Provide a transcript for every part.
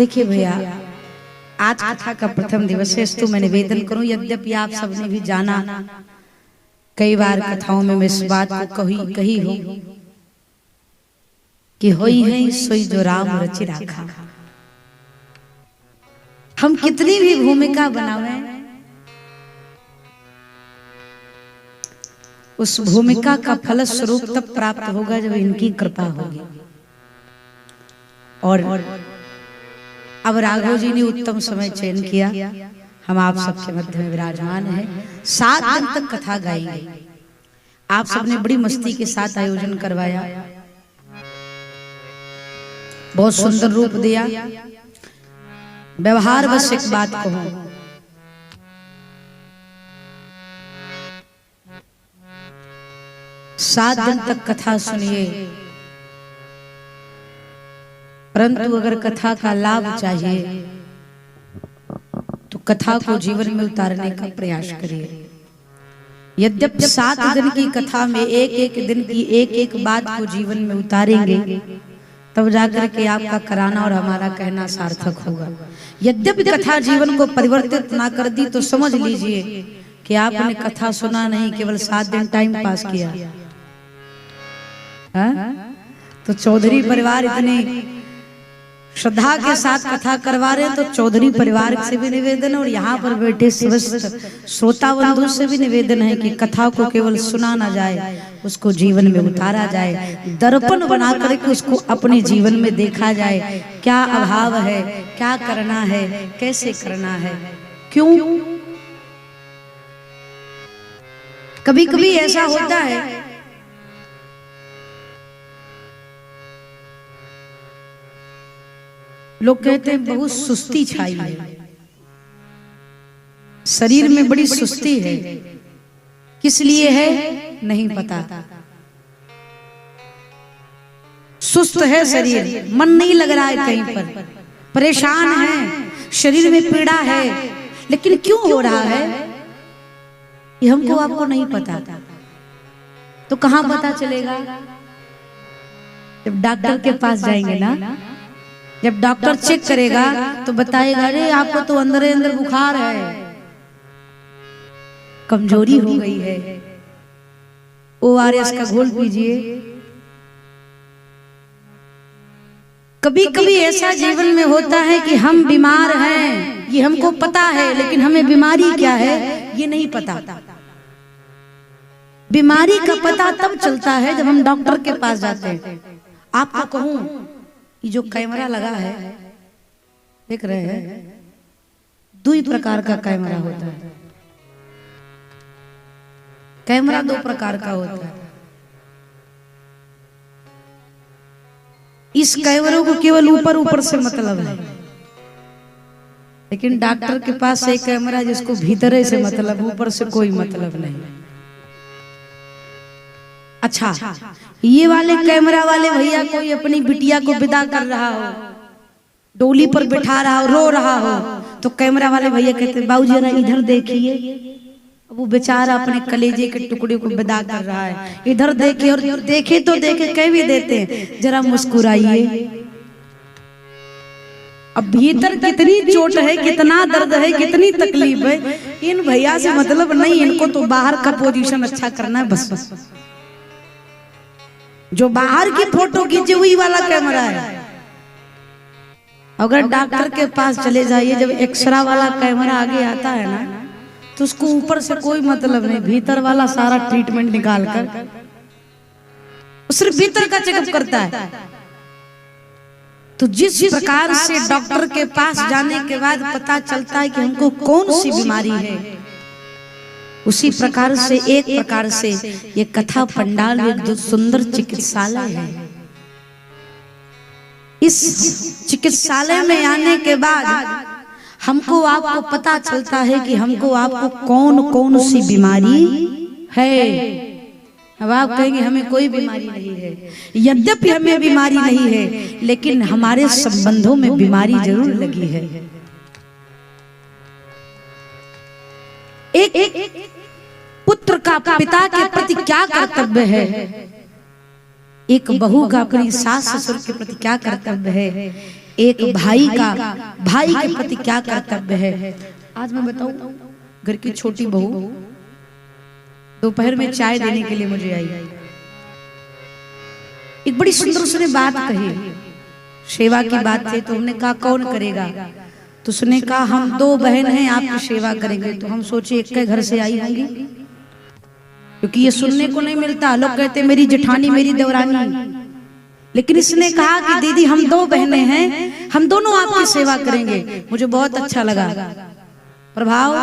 देखिए भैया, आज कथा का प्रथम दिवस है, तो मैं निवेदन करूं, यद्यपि आप सबने भी जाना, कई बार कथाओं में मैं इस बात को कही हूं कि होई है सोई जो राम रचि राखा। हम कितनी भी भूमिका बनावे, उस भूमिका का फल स्वरूप तब प्राप्त होगा जब इनकी कृपा होगी। और अब राघव जी ने उत्तम समय चयन किया, हम आप सबके मध्य में विराजमान हैं। 7 दिन तक कथा गाएंगे। आप सबने बड़ी मस्ती के साथ आयोजन करवाया, बहुत सुंदर रूप दिया। व्यवहार बस एक बात कहूं, सात दिन तक कथा सुनिए, परंतु अगर कथा का लाभ चाहिए तो कथा को जीवन में उतारने का प्रयास करिए। यद्यपि 7 दिन की कथा में एक एक दिन की एक एक बात को जीवन में उतारेंगे, तब जाकर के आपका कराना और हमारा कहना सार्थक होगा। यद्यपि कथा जीवन को परिवर्तित ना कर दी तो समझ लीजिए कि आपने कथा सुना नहीं, केवल 7 दिन टाइम पास किया। तो चौधरी परिवार इतने श्रद्धा के साथ कथा करवा रहे हैं, तो चौधरी परिवार से भी निवेदन और यहाँ पर बैठे समस्त श्रोता बंधु से भी निवेदन है कि कथा को केवल सुना ना जाए, उसको जीवन में उतारा जाए, दर्पण बना करके उसको अपने जीवन में देखा जाए। क्या अभाव है, क्या करना है, कैसे करना है, क्यों। कभी कभी ऐसा होता है लोग कहते हैं बहुत सुस्ती छाई है, शरीर में बड़ी सुस्ती है, किस लिए है नहीं पता। सुस्त है शरीर, मन नहीं लग रहा है कहीं पर, परेशान है, शरीर में पीड़ा है, लेकिन क्यों हो रहा है ये हमको आपको नहीं पता। तो कहां पता चलेगा? जब डॉक्टर के पास जाएंगे ना, जब डॉक्टर चेक करेगा तो बताएगा, अरे आपको तो अंदर अंदर बुखार है, कमजोरी हो गई है, ORS का घोल पीजिए। कभी कभी ऐसा जीवन में होता है कि हम बीमार हैं, ये हमको पता है, लेकिन हमें बीमारी क्या है ये नहीं पता। बीमारी का पता तब चलता है जब हम डॉक्टर के पास जाते हैं। आपको कहूं, ये जो कैमरा लगा है देख रहे हैं, 2 प्रकार का कैमरा होता है। कैमरा 2 प्रकार का होता है। इस कैमरे को केवल ऊपर ऊपर से मतलब है, लेकिन डॉक्टर के पास एक कैमरा जिसको भीतर से मतलब, ऊपर से कोई मतलब नहीं। अच्छा, ये वाले कैमरा वाले भैया कोई अपनी बिटिया को विदा कर रहा हो, डोली पर बिठा रहा हो, रो रहा हो, तो कैमरा वाले भैया कहते बाबूजी जरा इधर देखिए। अब वो बेचारा अपने कलेजे के टुकड़े को विदा कर रहा है, इधर देखे, और देखे तो देखे, कह भी देते हैं जरा मुस्कुराइए। अब भीतर कितनी चोट है, कितना दर्द है, कितनी तकलीफ है, इन भैया से मतलब नहीं, इनको तो बाहर का पोजीशन अच्छा करना है बस। जो बाहर की फोटो खींची हुई वाला कैमरा है। अगर डॉक्टर के पास चले जाइए, जब एक्सरा वाला कैमरा आगे आता है ना, तो उसको ऊपर से कोई मतलब नहीं, भीतर वाला सारा ट्रीटमेंट निकाल कर सिर्फ भीतर का चेकअप करता है। तो जिस प्रकार से डॉक्टर के पास जाने के बाद पता चलता है कि हमको कौन सी बीमारी है, उसी प्रकार से एक प्रकार से ये कथा पंडाल एक सुंदर चिकित्सालय है। इस चिकित्सालय में आने के बाद हमको आपको पता चलता है कि हमको आपको कौन कौन सी बीमारी है। अब आप कहेंगे हमें कोई बीमारी नहीं है। यद्यपि हमें बीमारी नहीं है, लेकिन हमारे संबंधों में बीमारी जरूर लगी है। एक पुत्र का पिता के प्रति क्या कर्तव्य है, एक बहू का अपनी सास ससुर के प्रति क्या कर्तव्य है, एक भाई के प्रति क्या कर्तव्य है। आज मैं बताऊं, घर की छोटी बहू दोपहर में चाय देने के लिए मुझे आई। एक बड़ी सुंदर उसने बात कही, सेवा की बात थी। तो हमने कहा कौन करेगा? तो उसने कहा हम 2 बहन हैं, आपकी सेवा करेंगे। तो हम सोचे एक के घर से आई होंगी, क्योंकि ये सुनने को नहीं मिलता। लोग कहते मेरी जेठानी, मेरी देवरानी। लेकिन इसने कहा कि दीदी हम 2 बहनें हैं, हम दोनों आपकी सेवा करेंगे। मुझे बहुत अच्छा लगा। प्रभाव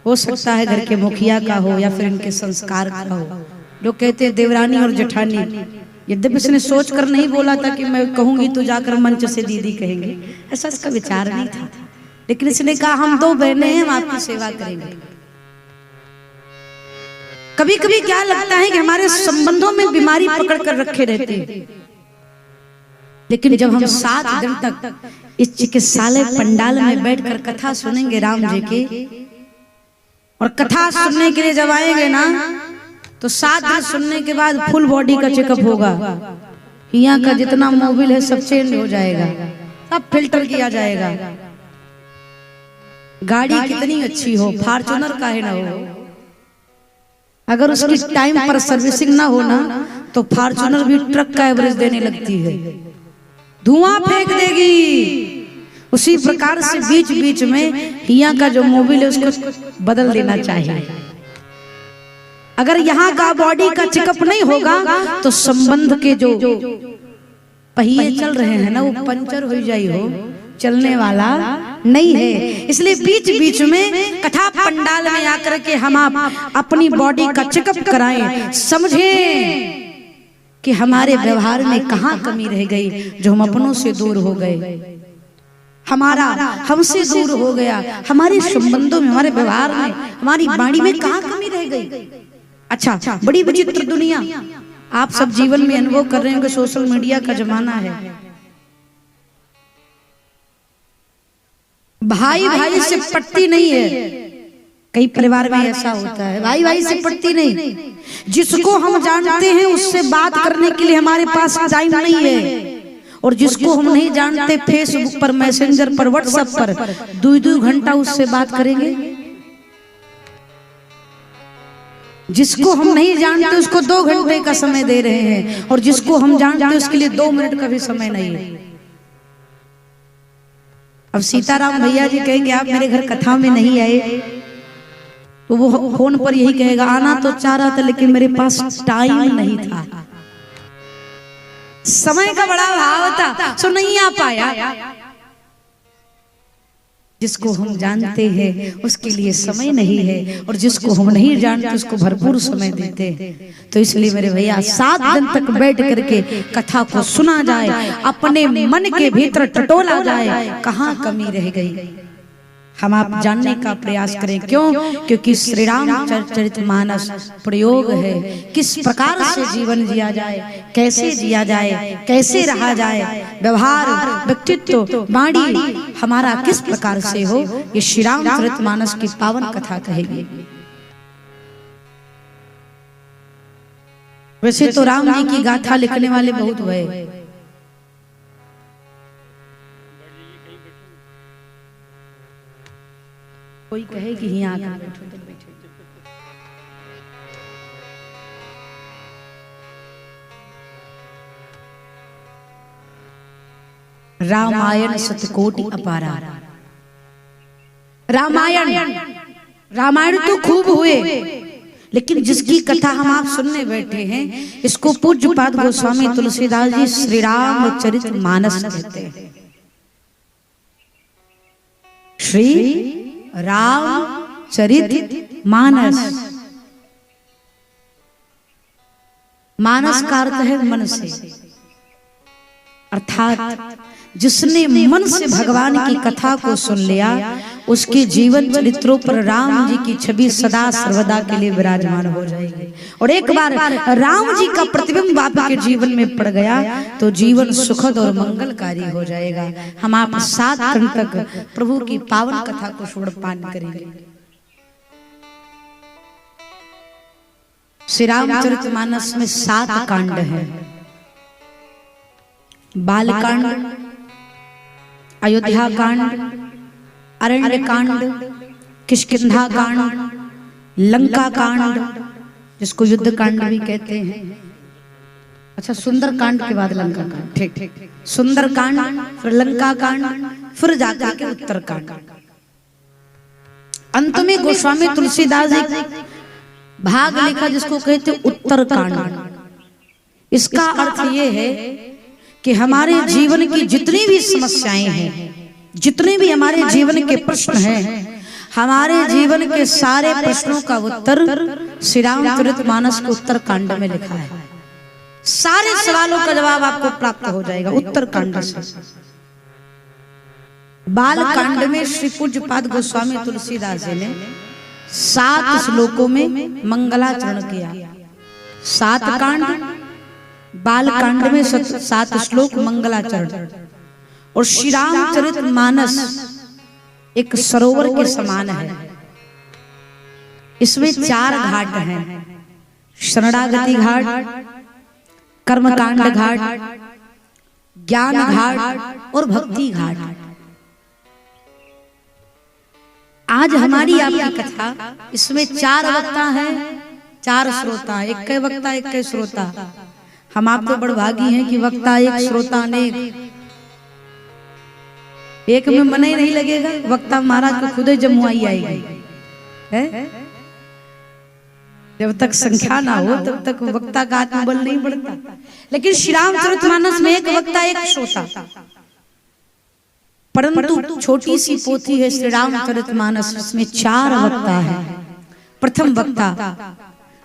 हो सकता है घर के मुखिया का हो या फिर इनके संस्कार का हो। लोग कहते हैं देवरानी और जेठानी। यद्यपि इसने सोच कर नहीं बोला था कि मैं कहूंगी तो जाकर मंच से दीदी कहेंगे, ऐसा इसका विचार नहीं था। लेकिन इसने कहा हम 2 बहनें हैं, हम आपकी सेवा करेंगे। कभी कभी क्या लगता है कि हमारे संबंधों में बीमारी पकड़ कर रखे रहते हैं, लेकिन जब हम 7 दिन तक इस चिकित्सालय पंडाल में बैठकर कथा सुनेंगे राम जी की, और कथा सुनने के लिए जब आएंगे ना, तो 7 दिन सुनने के बाद फुल बॉडी का चेकअप होगा। यहाँ का जितना मोबिल है सब चेंज हो जाएगा, सब फिल्टर किया जाएगा। गाड़ी कितनी अच्छी हो, फॉर्च्यूनर का है ना हो, अगर उसकी टाइम पर सर्विसिंग ना हो ना, तो फॉर्च्यूनर भी ट्रक का एवरेज देने लगती है, धुआं फेंक देगी। उसी प्रकार से बीच बीच में यहाँ का जो मोबिल है उसको बदल देना चाहिए। अगर यहाँ का बॉडी का चेकअप नहीं होगा तो संबंध के जो पहिए चल रहे हैं ना, वो पंचर हो जाई हो, चलने वाला नहीं है। इसलिए बीच बीच में कथा पंडाल में आकर के हम आप अपनी बॉडी का चेकअप कराएं, समझें कि हमारे व्यवहार में कहाँ कमी रह गई, जो हम अपनों से दूर हो गए, हमारा हमसे दूर हो गया, हमारे संबंधों में, हमारे व्यवहार में, हमारी वाणी में कहाँ कमी रह गई। अच्छा, बड़ी विचित्र दुनिया आप सब जीवन में अनुभव कर रहे हैं कि सोशल मीडिया का जमाना है। भाई भाई से पटती नहीं है। कई परिवार में ऐसा होता है, भाई भाई से पटती नहीं। जिसको हम जानते हैं उससे बात करने के लिए हमारे पास टाइम नहीं है, और जिसको हम नहीं जानते फेसबुक पर, मैसेंजर पर, व्हाट्सएप पर 2-2 घंटा उससे बात करेंगे। जिसको हम नहीं जानते उसको 2 घंटे का समय दे रहे हैं, और जिसको हम जानते हैं उसके लिए 2 मिनट का भी समय नहीं है। अब सीताराम भैया जी कहेंगे आप मेरे घर कथा में नहीं आए, तो वो फोन पर यही कहेगा आना तो चाह रहा था लेकिन मेरे पास टाइम नहीं था, समय का बड़ा अभाव था, सो नहीं आ पाया। जिसको हम जानते हैं उसके लिए समय नहीं है, और जिसको हम नहीं जानते उसको भरपूर समय देते हैं। तो इसलिए मेरे भैया 7 दिन तक बैठ करके कथा को सुना जाए, अपने मन के भीतर टटोला जाए, कहाँ कमी रह गई हम आप जानने का प्रयास करें। क्यों? क्योंकि श्री रामचरितमानस प्रयोग है, किस प्रकार से जीवन जिया जाए, कैसे जिया जाए, कैसे रहा जाए, व्यवहार, व्यक्तित्व, वाणी हमारा किस प्रकार से हो, ये श्री रामचरितमानस की पावन कथा कहेगी। वैसे तो राम जी की गाथा लिखने वाले बहुत हुए, कोई कहे कि यहाँ आकर बैठो तो बैठे। रामायण सतकोटि अपारा। रामायण तो खूब हुए, लेकिन जिसकी कथा हम आप सुनने बैठे हैं इसको पूज्यपाद गोस्वामी तुलसीदास जी श्री रामचरितमानस कहते हैं। श्री रामचरित मानस, मानस का अर्थ है मन से, अर्थात जिसने मन से भगवान की कथा को सुन लिया उसके जीवन चरित्रों पर राम जी की छवि सदा सर्वदा के लिए विराजमान हो जाएगी। और एक बार राम जी का प्रतिबिंब आपके जीवन में पड़ गया तो जीवन सुखद और मंगलकारी हो जाएगा। हम आप 7 दिन तक प्रभु की पावन कथा को श्रवण करेंगे। श्री रामचरितमानस में 7 कांड हैं। बालकांड, अयोध्या कांड, अरण्य कांड, किष्किंधा कांड, लंका कांड, जिसको युद्ध कांड भी कहते हैं। अच्छा, सुंदर कांड के बाद लंका कांड, ठीक, सुंदर कांड, फिर लंका कांड, फिर जाकर के उत्तर कांड। अंत में गोस्वामी तुलसीदास जी भाग लिखा जिसको कहते उत्तर कांड। इसका अर्थ ये है कि हमारे जीवन की जितनी भी समस्याएं हैं, जितने भी हमारे जीवन के प्रश्न हैं, हमारे जीवन के सारे प्रश्नों का उत्तर श्री रामचरितमानस के उत्तर कांड में लिखा है। सारे सवालों का जवाब आपको प्राप्त हो जाएगा उत्तर कांड से। बाल कांड में श्री पूज्यपाद गोस्वामी तुलसीदास जी ने 7 श्लोकों में मंगलाचरण किया। 7 कांड, बाल कांड में 7 श्लोक मंगलाचरण। और श्री रामचरितमानस एक सरोवर के समान है। इसमें 4 घाट हैं, शरणागति घाट, कर्मकांड घाट, ज्ञान घाट और भक्ति घाट। आज हमारी आपकी कथा, इसमें 4 वक्ता हैं, 4 श्रोता, एक वक्ता एक श्रोता। हम आप तो बड़भागी हैं कि वक्ता एक श्रोता अनेक। एक में मन ही नहीं लगेगा, वक्ता महाराज को खुद ही जमुआई आएगी है? जब तक संख्या ना हो तब तक वक्ता का आत्मबल नहीं बढ़ता। लेकिन श्री रामचरितमानस में एक वक्ता एक श्रोता, परंतु छोटी सी पोथी है श्री रामचरितमानस, उसमें 4 वक्ता है। प्रथम वक्ता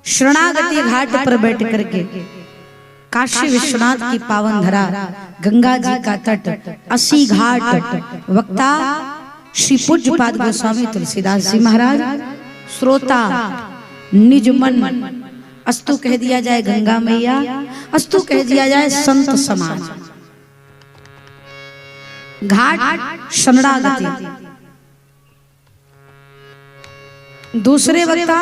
शरणागति घाट पर बैठ करके काशी विश्वनाथ की पावन धरा, गंगा जी का तट, 80 घाट, वक्ता श्री पूज्यपाद गोस्वामी तुलसीदास जी महाराज। श्रोता निज मन, अस्तु कह दिया जाए गंगा मैया, अस्तु कह दिया जाए संत समाज। घाट शरणागति। दूसरे वक्ता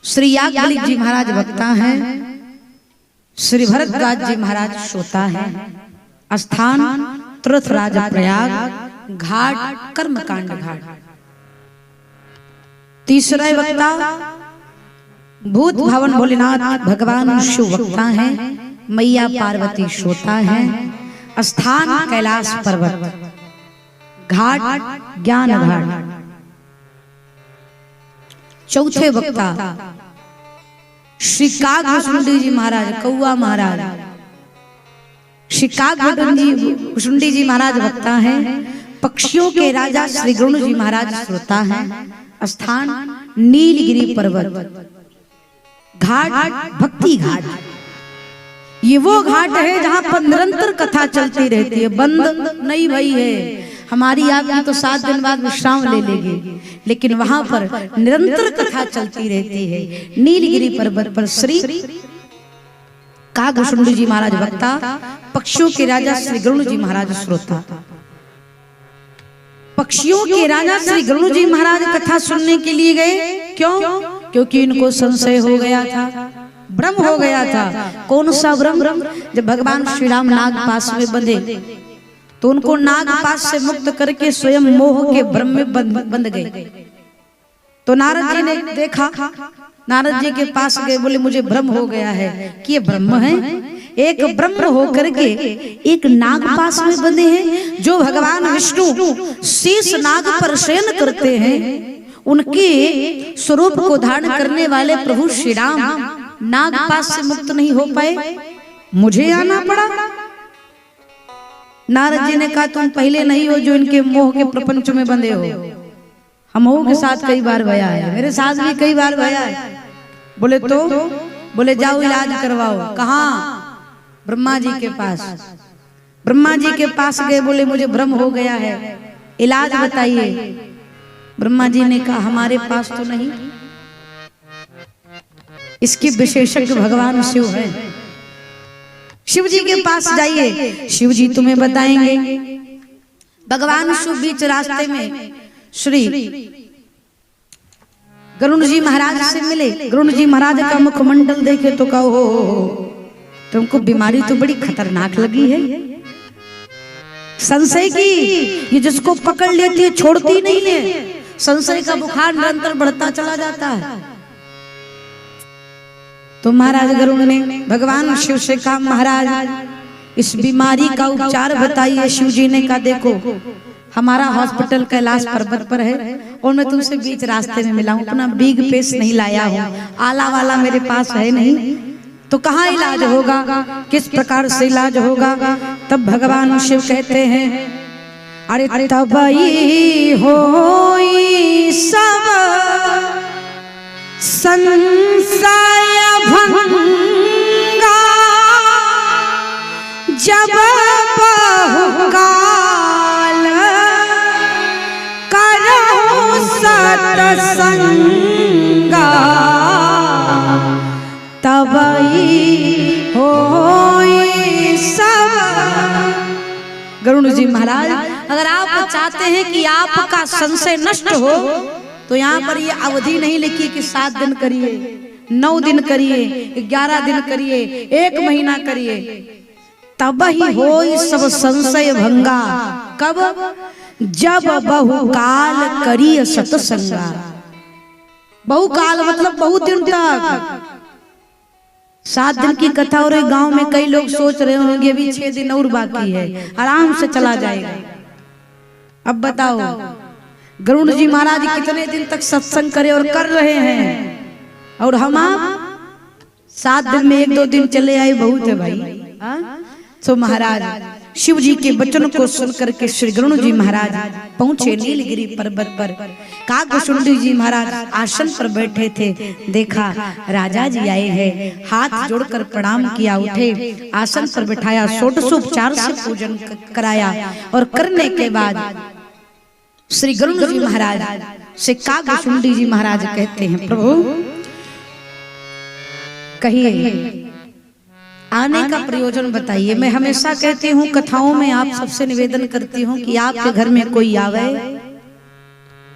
श्री याज्ञवल्क्य जी महाराज वक्ता हैं, श्री भरद्वाज जी महाराज श्रोता हैं। स्थान तीर्थराज प्रयाग, घाट कर्मकांड घाट। तीसरा वक्ता भूत भवन भोलेनाथ भगवान शिव वक्ता हैं, मैया पार्वती श्रोता हैं। स्थान कैलाश पर्वत, घाट ज्ञान घाट। चौथे वक्ता श्री कागभूषुंडी जी महाराज, कौआ महाराज। श्री कागभूषुंडी जी महाराज वक्ता हैं, पक्षियों के राजा श्री गरुड़ जी महाराज श्रोता हैं। स्थान नीलगिरी पर्वत, घाट भक्ति घाट। ये वो घाट है जहां पर निरंतर कथा चलती रहती है, बंद नहीं भई है। हमारी आपकी तो 7 दिन बाद विश्राम ले लेगी, लेकिन वहां पर निरंतर कथा चलती रहती है। नीलगिरी पर्वत पर श्री कागभूषुंडी जी महाराज वक्ता, पक्षियों के राजा श्री गरुड़ जी महाराज श्रोता। पक्षियों के राजा श्री गरुड़ जी महाराज कथा सुनने के लिए गए, क्यों? क्योंकि इनको संशय हो गया था, भ्रम हो गया था। कौन सा भ्रम? जब भगवान श्री राम नाग पास में बंधे तो उनको नाग पास से मुक्त करके स्वयं मोह के भ्रम में बंध गए। तो नारद जी ने देखा, नारद जी के पास गए, बोले मुझे भ्रम हो गया है कि ये ब्रह्म है। एक ब्रह्म होकर के एक नाग पास में बंधे हैं। जो भगवान विष्णु शेष नाग पर शयन करते हैं, उनके स्वरूप को धारण करने वाले प्रभु श्री राम नाग पास से मुक्त नहीं हो पाए, मुझे आना पड़ा। नारद जी ने कहा तुम पहले नहीं हो जो इनके मोह के प्रपंच में बंधे हो। हम के साथ कई बार भया है, मेरे साथ भी कई बार भया है। बोले तो बोले जाओ इलाज करवाओ। कहाँ? ब्रह्मा जी के पास। ब्रह्मा जी के पास गए, बोले मुझे भ्रम हो गया है, इलाज बताइए। ब्रह्मा जी ने कहा हमारे पास तो नहीं, इसके विशेषज्ञ भगवान शिव है, शिव जी के पास जाइए, शिव जी तुम्हें बताएंगे। भगवान शिव बीच रास्ते में श्री गरुड़ जी महाराज से मिले। गरुड़ जी महाराज का मुखमंडल देखे तो कहो हो तुमको बीमारी तो बड़ी खतरनाक लगी है, संशय की ये जिसको पकड़ लेती है छोड़ती नहीं है। संशय का बुखार निरंतर बढ़ता चला जाता है। तो महाराज गरुड़ ने भगवान शिव से कहा, महाराज इस बीमारी का उपचार बताइए। शिव जी ने कहा, देखो हमारा हॉस्पिटल कैलाश पर्वत पर है और मैं तुमसे बीच रास्ते में मिला हूं, अपना बिग पेस नहीं लाया हूं, आला वाला मेरे पास है नहीं, तो कहाँ इलाज होगा, किस प्रकार से इलाज होगा। तब भगवान शिव कहते हैं, अरे तबई होई सब संशय भंगा, जब बहुकाल करो सत्संगा, तबई होई सब। गरुड़ जी महाराज, अगर आप चाहते हैं कि आपका संशय नष्ट हो तो यहाँ पर ये अवधि नहीं लिखी कि 7 दिन करिए, 9 दिन करिए, 11 दिन करिए, 1 महीना करिए। तब ही होई सब संशय भंगा, कब, जब बहुकाल करिए सत्संगा। बहुकाल मतलब बहुत दिन तक। 7 दिन की कथा और गांव में कई लोग सोच रहे होंगे अभी 6 दिन और बाकी है, आराम से चला जाएगा। अब बताओ गरुड़ जी महाराज कितने दिन तक सत्संग करे और कर रहे हैं, और हम आप 7 दिन में 1-2 दिन चले आए, बहुत है भाई। तो महाराज शिव जी के वचन को सुनकर के श्री गरुड़ जी महाराज पहुंचे नीलगिरी पर्वत पर। काकभूषुंडी जी महाराज आसन पर बैठे थे, देखा राजा जी आए हैं, हाथ जोड़कर प्रणाम किया, उठे, आसन पर बिठाया, षोडशोपचार से पूजन कराया, और करने के बाद श्री गरुड़ जी महाराज से काकभूषुंडी जी महाराज कहते हैं, प्रभु कहिए आने का प्रयोजन बताइए। मैं हमेशा कहती हूँ कथाओं में आप सबसे निवेदन करती हूँ कि आपके घर में कोई आवे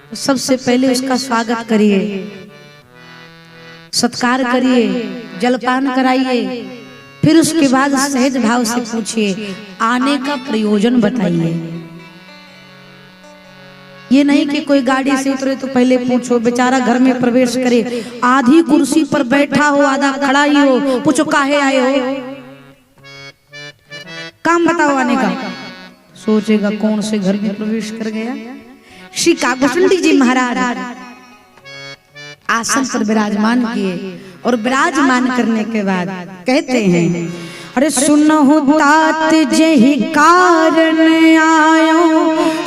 तो सबसे पहले उसका स्वागत करिए, सत्कार करिए, जलपान कराइए, फिर उसके बाद सहज भाव से पूछिए आने का प्रयोजन बताइए। ये नहीं कि कोई गाड़ी से उतरे तो पहले पूछो, बेचारा घर में प्रवेश करे, आधी कुर्सी पर बैठा हो, आधा खड़ा ही हो, पूछो काहे आए हो, काम बताओ आने का, सोचेगा कौन से घर में प्रवेश कर गया। श्री काकभूषुंडी जी महाराज आसन पर विराजमान किए, और विराजमान करने के बाद कहते हैं, अरे सुनहु तात जेहि कारण आयो,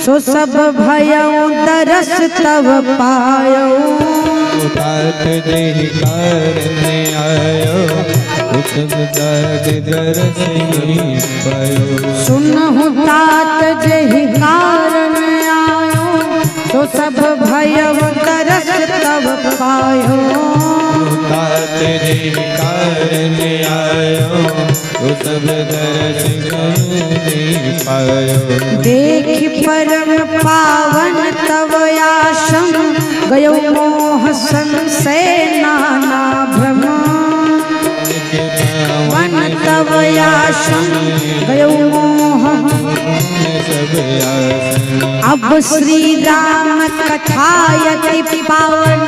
सो सब भयउ दरस तब पायो। तात जेहि कारण आयो, सो सब दरस पायो। सुनहु तात जेहि कारण आयो, सो सब भयउ दरस तब पायो। तात जेहि कारण आयो, सब दरस पायो। देख परम पावन तव आश्रम, गयो मोह संशय नाना भ्रम। वन तव आश्रम गयो मोह, अब श्री राम कथायति पावन,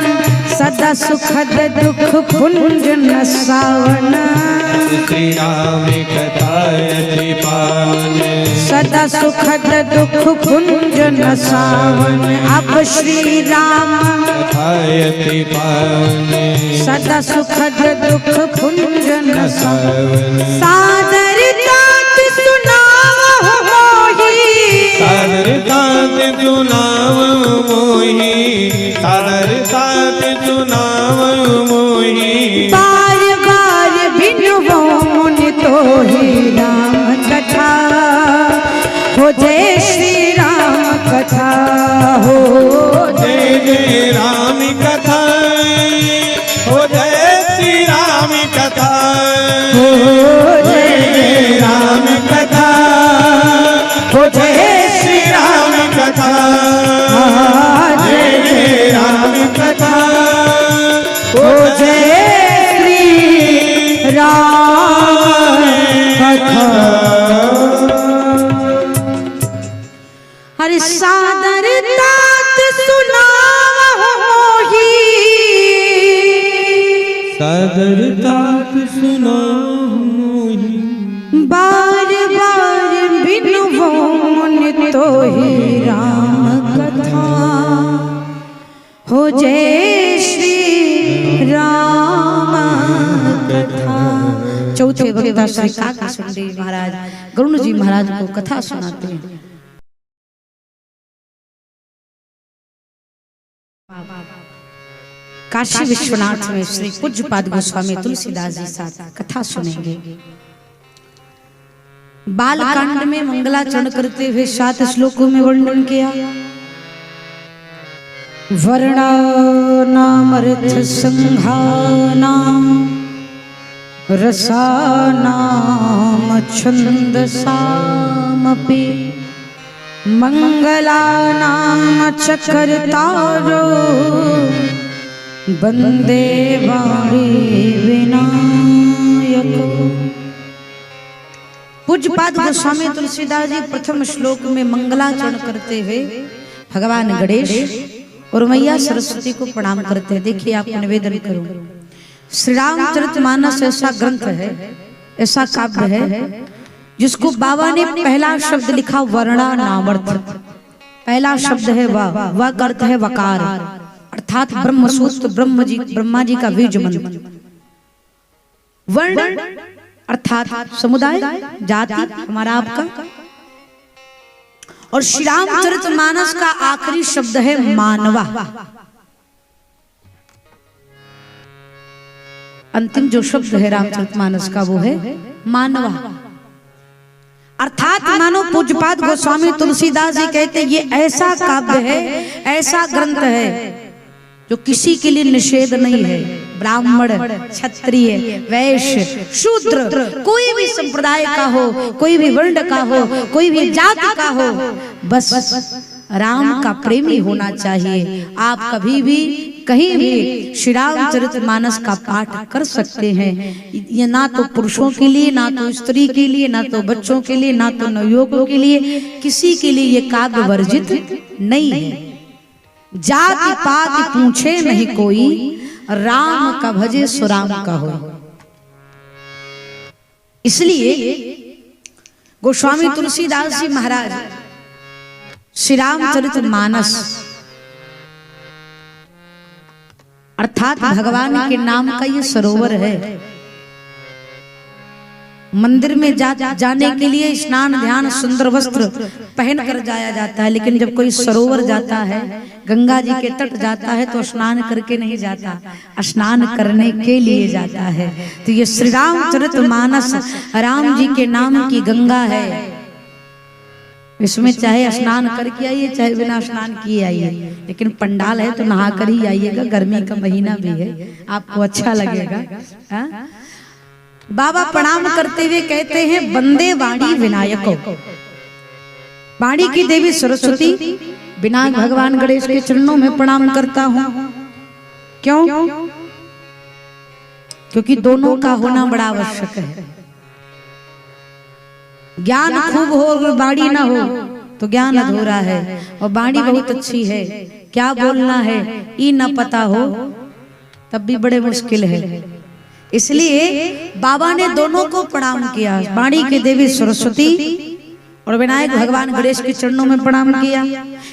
सदा सुखद दुख कुंज न सावन। श्री राम कथायति पावन, सदा सुखद दुख कुंज न सावन। अब श्री राम कथायति पावन, सदा सुखद दुख कुंज न सावन। सादर तात सुनाव मोहि, सादर तात सुनाव मोहि, सादर तात सुनाव मोहि। बार बार बिनुबो मुनि तोहि राम कथा, हो जय श्री राम कथा, हो जय जय राम कथा, हो जय श्री राम कथा, हो जय जय राम कथा, हो जय श्री राम कथा, जय जय राम कथा, हो जय श्री राम कथा। अरे सादर तात सुनावो मोही, सादर तात सुनावो मोही, बार बार बिनवो मुनि तो ही राम कथा, हो जय श्री राम कथा। चौथे वक्ता श्री काका सुंदरी महाराज गरुण जी महाराज को कथा सुनाते हैं। काशी विश्वनाथ में श्री पूज्यपाद गोस्वामी तुलसीदास जी साथ कथा सुनेंगे। बालकांड में मंगलाचरण करते हुए 7 श्लोकों में वर्णन किया। वर्णानामर्थ संघानाम रसानाम छंदसामपि मंगलानाम चकर्तारो वंदे वाणी विनायको। पूज्यपाद गोस्वामी तुलसीदास जी प्रथम श्लोक में मंगलाचरण करते हुए भगवान गणेश और मैया सरस्वती को प्रणाम करते हैं। देखिए आप निवेदन करो, श्री रामचरितमानस ऐसा ग्रंथ है, ऐसा काव्य है जिसको बाबा ने पहला शब्द लिखा वर्णानामर्थ। पहला शब्द है वा का अर्थ है वकार, अर्थात ब्रह्म सूत्र ब्रह्मा जी का बीज मंत्र। वर्ण अर्थात समुदाय जाति हमारा आपका, और श्री रामचरितमानस का आखिरी शब्द है मानवा। अंतिम जो शब्द है रामचरितमानस का वो है मानवा। अर्थात मानो पूज्यपाद गोस्वामी तुलसीदास जी कहते ये ऐसा काव्य है, ऐसा ग्रंथ है जो किसी के लिए निषेध नहीं है। ब्राह्मण, क्षत्रिय, वैश्य, शूद्र, कोई भी संप्रदाय का हो, कोई भी वर्ण का हो, कोई भी जाति का हो, बस राम का प्रेमी होना चाहिए। आप कभी भी कहीं भी श्री रामचरितमानस का पाठ कर सकते हैं। ये ना तो पुरुषों के लिए, ना तो स्त्री के लिए, ना तो बच्चों के लिए, ना तो नवयुवकों के लिए, किसी के लिए ये काव्य वर्जित नहीं है। जाति पाति पूछे नहीं कोई, राम का भजे सुराम का हो। इसलिए गोस्वामी तुलसीदास जी महाराज श्री रामचरितमानस अर्थात भगवान के नाम का ये सरोवर है। मंदिर में जाने के लिए स्नान ध्यान सुंदर वस्त्र पहन कर जाया जाता है, लेकिन जब कोई सरोवर जाता है, गंगा जी के तट जाता है, तो स्नान करके नहीं जाता, स्नान करने के लिए जाता है। तो ये श्री रामचरितमानस राम जी के नाम की गंगा है। इसमें चाहे स्नान करके आइए, चाहे बिना स्नान किए आइए, लेकिन पंडाल है तो नहा कर ही आइएगा। गर्मी का महीना भी है, आपको अच्छा लगेगा। बाबा प्रणाम करते हुए कहते हैं वंदे वाणी विनायको। वाणी की देवी सरस्वती विनायक भगवान गणेश के चरणों में प्रणाम करता हूं। क्यों? क्योंकि दोनों का होना बड़ा आवश्यक है। ज्ञान खूब हो और वाणी ना हो तो ज्ञान अधूरा है, और वाणी बहुत अच्छी है, क्या बोलना है ये न पता हो तब भी बड़े मुश्किल है। इसलिए बाबा ने दोनों को प्रणाम किया, वाणी की देवी सरस्वती और विनायक भगवान गणेश के चरणों में प्रणाम किया।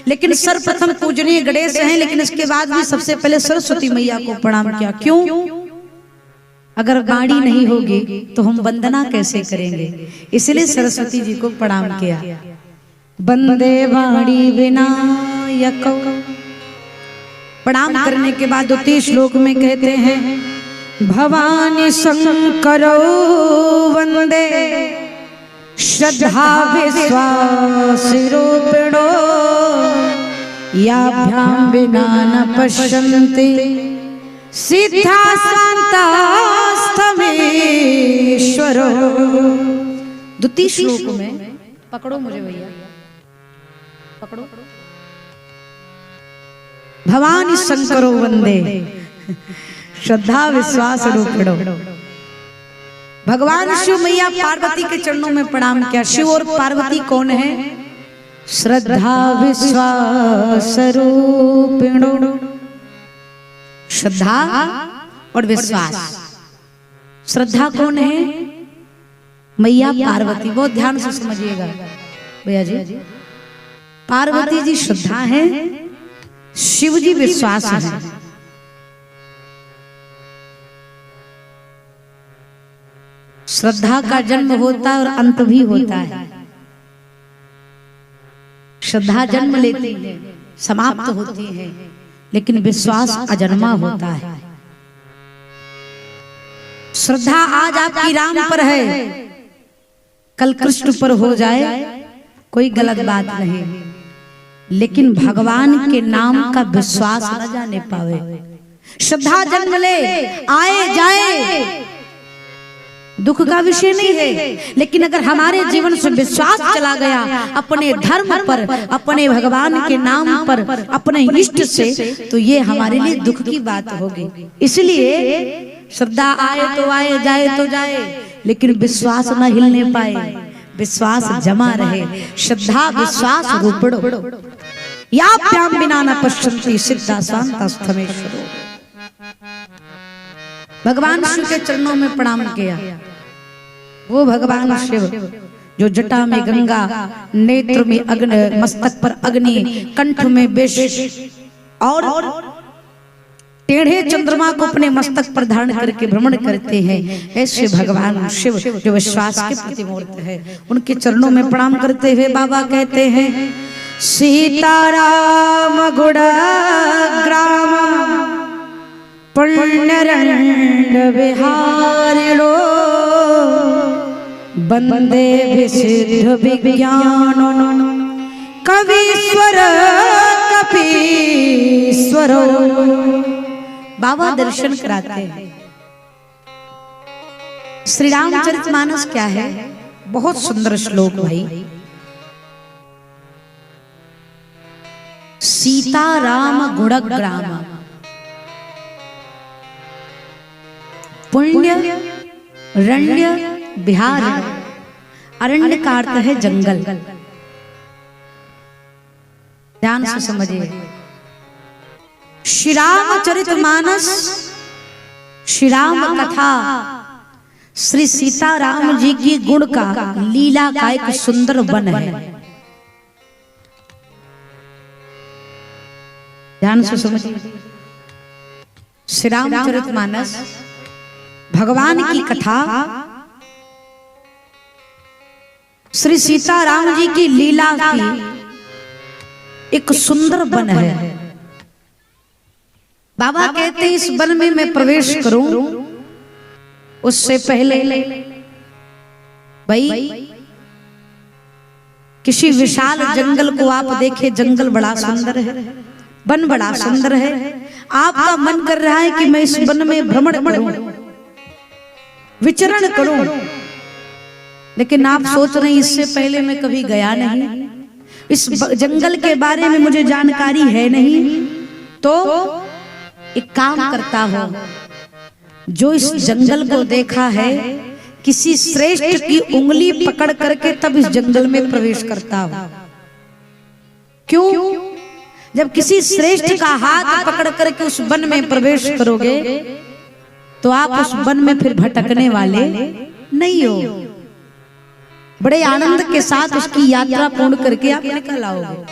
लेकिन सर्वप्रथम पूजनीय गणेश हैं, लेकिन इसके बाद भी सबसे पहले सरस्वती मैया को प्रणाम किया। क्यों? अगर वाणी नहीं होगी तो हम वंदना कैसे करेंगे, इसलिए सरस्वती जी को प्रणाम किया। वंदे वाणी विनायको। प्रणाम करने के बाद 2 श्लोक में कहते हैं भवानी शंकरो वंदे श्रद्धा विश्वास रूपिणो याभ्याम विना न पश्यन्ति सिद्धा शांतास्तमेश्वरो। 2 श्लोक में पकड़ो मुझे भैया, पकड़ो। भवानी शंकरो वंदे श्रद्धा विश्वास रूपिणो। भगवान शिव मैया पार्वती के चरणों में प्रणाम किया। शिव और पार्वती कौन है? श्रद्धा विश्वास रूपिणो। श्रद्धा और विश्वास। श्रद्धा कौन है? मैया पार्वती। बहुत ध्यान से समझिएगा भैया जी। पार्वती जी श्रद्धा है, शिव जी विश्वास है। श्रद्धा का जन्म होता है और अंत भी होता है। श्रद्धा जन्म लेती है, समाप्त होती है, लेकिन विश्वास अजन्मा होता है। श्रद्धा आज आपकी राम पर है, कल कृष्ण पर हो जाए कोई गलत बात नहीं, लेकिन भगवान के नाम का विश्वास न जाने पावे। श्रद्धा जन्म ले, आए जाए, दुख का विषय नहीं है, लेकिन अगर हमारे जीवन से विश्वास चला गया अपने धर्म पर, अपने भगवान के नाम पर, अपने इष्ट से, तो ये हमारे लिए दुख की बात होगी। इसलिए श्रद्धा आए तो आए, जाए तो जाए, लेकिन विश्वास न हिलने पाए, विश्वास जमा रहे। श्रद्धा विश्वास रूपणो याभ्याम विना न पश्यन्ति सिद्धा शांतस्थमेश्वरो। भगवान शिव के चरणों में प्रणाम किया। वो भगवान शिव जो जटा में गंगा, नेत्र में अग्नि, मस्तक पर अग्नि, कंठ में विष और टेढ़े चंद्रमा को अपने मस्तक पर धारण करके भ्रमण करते हैं, ऐसे भगवान शिव जो विश्वास के प्रतिमूर्त है, उनके चरणों में प्रणाम करते हुए बाबा कहते हैं, सीताराम गुणग्राम पुण्यरण्ड विहारिणो वंदे विसिद्ध विज्ञानो कवीश्वर कपीश्वरो। बाबा दर्शन कराते हैं। श्री रामचरितमानस क्या है? बहुत सुंदर श्लोक भाई। सीता राम गुणग्राम, पुण्य रण्य बिहार। अरण्य का अर्थ है जंगल। ध्यान से समझिए। श्री रामचरितमानस, श्री राम कथा, श्री सीताराम जी की गुण का, लीला का एक सुंदर वन है। ध्यान से समझिए। श्री रामचरितमानस भगवान की कथा, श्री सीताराम जी की लीला की एक सुंदर वन है। बाबा कहते हैं इस वन में मैं प्रवेश करूं उससे पहले भाई किसी विशाल जंगल को आप देखें। जंगल बड़ा सुंदर है, वन बड़ा सुंदर है। आपका मन कर रहा है कि मैं इस वन में भ्रमण करूं, विचरण करूं, लेकिन आप सोच रहे हैं इससे पहले मैं कभी गया नहीं, इस जंगल के बारे में मुझे जानकारी है नहीं। तो एक काम करता हूं, जो इस जंगल को देखा है किसी श्रेष्ठ की उंगली पकड़ करके तब इस जंगल में प्रवेश करता हूं। क्यों? जब किसी श्रेष्ठ का हाथ पकड़ करके उस वन में प्रवेश करोगे तो आप उस वन में फिर भटकने वाले नहीं हो। बड़े आनंद के साथ उसकी यात्रा पूर्ण करके आप निकल आओगे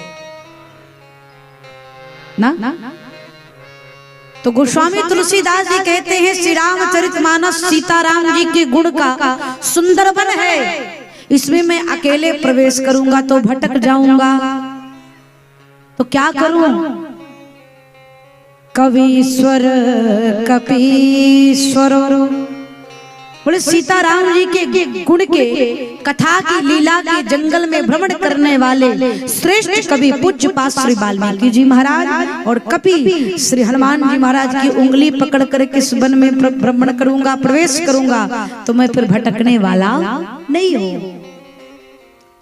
ना। तो गोस्वामी तुलसीदास जी कहते हैं श्री रामचरितमानस सीताराम जी के गुण का सुंदर वन है। इसमें मैं अकेले प्रवेश करूंगा तो भटक जाऊंगा, तो क्या करूं? कवीश्वर कपीश्वर। बोले सीताराम जी के गुण के, कथा की, लीला के जंगल में भ्रमण करने वाले श्रेष्ठ कवि पूज्य पास श्री वाल्मीकि जी महाराज और कपि श्री हनुमान जी महाराज की उंगली पकड़ कर इस वन में भ्रमण करूंगा, प्रवेश करूंगा, तो मैं फिर भटकने वाला नहीं हूं।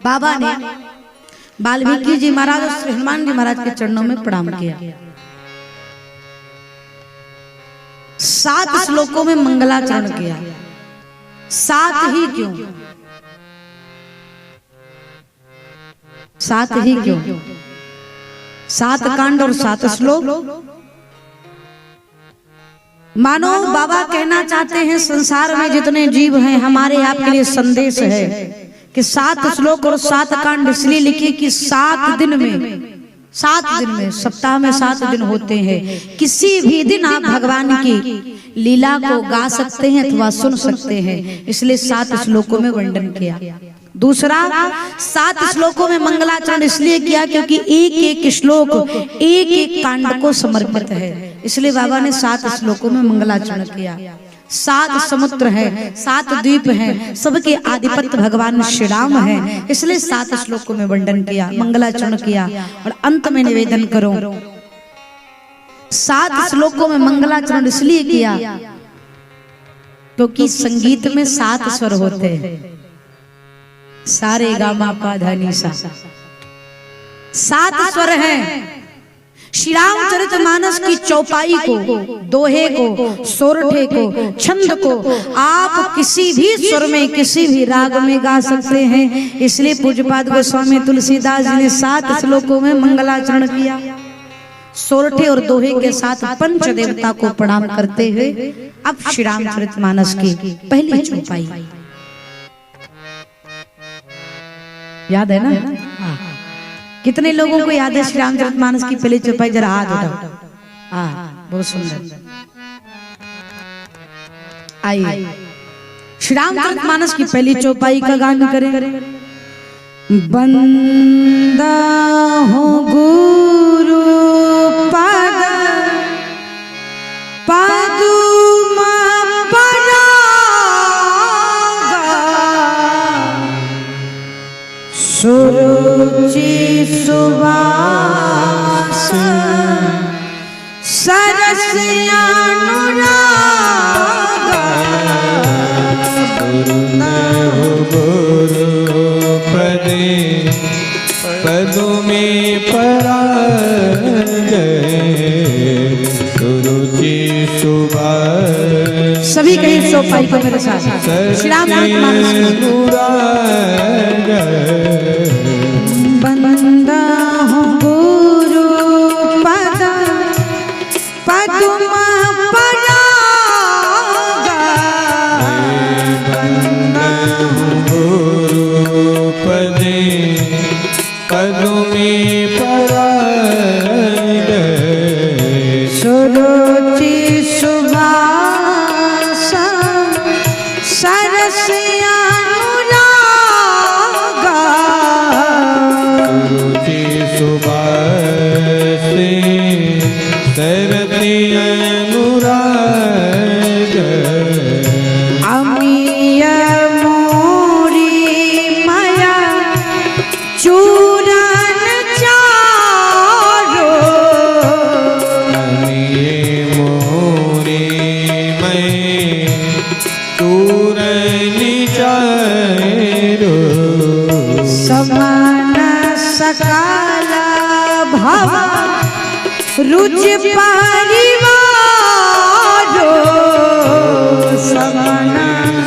बाबा ने वाल्मीकि जी महाराज और श्री हनुमान जी महाराज के चरणों में प्रणाम किया। 7 श्लोकों में मंगलाचरण किया। 7 ही क्यों? 7 ही क्यों? 7 कांड और 7 श्लोक। मानो बाबा कहना चाहते हैं संसार में जितने जीव हैं हमारे आपके लिए संदेश है कि 7 श्लोक और 7 कांड इसलिए लिखे कि 7 दिन में सप्ताह में 7 दिन होते हैं। किसी भी दिन आप भगवान की लीला को गा सकते हैं अथवा सुन सकते हैं, इसलिए 7 श्लोकों में वर्णन किया। दूसरा, 7 श्लोकों में मंगलाचरण इसलिए किया क्योंकि एक एक श्लोक एक एक कांड को समर्पित है, इसलिए बाबा ने 7 श्लोकों में मंगलाचरण किया। 7 समुद्र है, 7 द्वीप हैं, सबके आधिपत्य भगवान श्री राम है, इसलिए 7 श्लोकों में वर्णन किया, मंगलाचरण किया। और अंत में निवेदन करो, 7 श्लोकों में मंगलाचरण इसलिए किया क्योंकि संगीत में 7 स्वर होते हैं, सारे गामा पा धा नी सा, 7 स्वर हैं। श्री रामचरितमानस की चौपाई को, दोहे को, सोरठे को, छंद को आप किसी भी स्वर में किसी भी राग में गा सकते हैं, इसलिए पूज्यपाद गोस्वामी तुलसीदास जी ने 7 श्लोकों में मंगलाचरण किया। सोरठे और दोहे के साथ पंच देवता को प्रणाम करते हुए अब श्री रामचरितमानस की पहली चौपाई याद है ना? हाँ। कितने लोगों को याद है श्री रामचरितमानस की पहली चौपाई? जरा हाथ उठाओ। हाँ, बहुत सुंदर। आइए श्री रामचरितमानस की पहली चौपाई का गान करें। बंदा हो गुरु पद पदुमा सुरुचि सुवास सरस अनुराग गुरु पदे पदों में पराग सुरुचि सुवास। सभी कहीं चौपाई को मेरे साथ श्री रामचरितमानस बंदा हो गुरु पद पदुमा पराग बंदा हो गुरु पदे पदों में पराग सुरुचि सुवास सरस सरती अनुराग अमीय मोरी माया चूरन चारो अमीय मोरी मैं चूरन चारो समान सकाल भव रुच परिवारो समान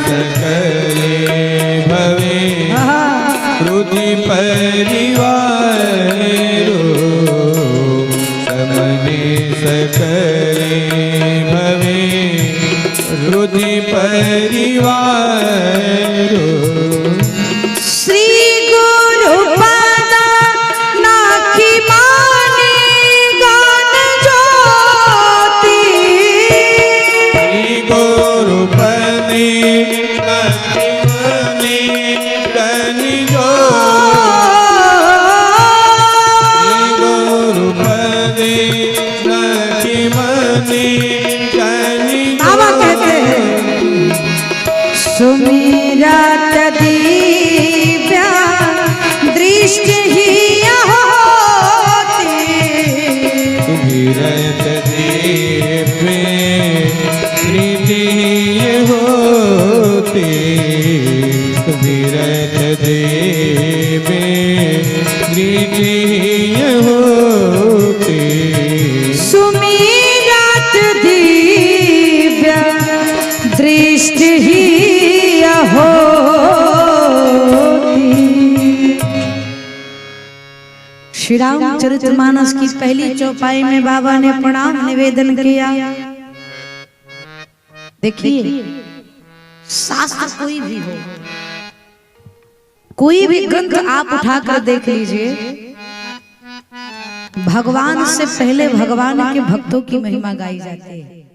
सकले भवे रुचि परिवारो समने सकले भवे रुचि परिवारो श्री गुरु पद नाखी माने गान ज्योति श्री गुरु पदे नाखी माने गान ज्योति श्री गुरु पदे नाखी माने गान बाबा कहते हैं सुमिरत दिव्य दृष्टि ही होती सुमिरत दिव्य प्रीति होती सुमिरत दिव्य प्रीति होती सुमिरत दिव्य दृष्टि ही होती श्री रामचरितमानस की पहली चौपाई में बाबा ने प्रणाम निवेदन किया। देखिए शास्त्र कोई भी हो, कोई भी ग्रंथ आप उठाकर देख लीजिए, भगवान से पहले भगवान के भक्तों की महिमा गाई जाती है।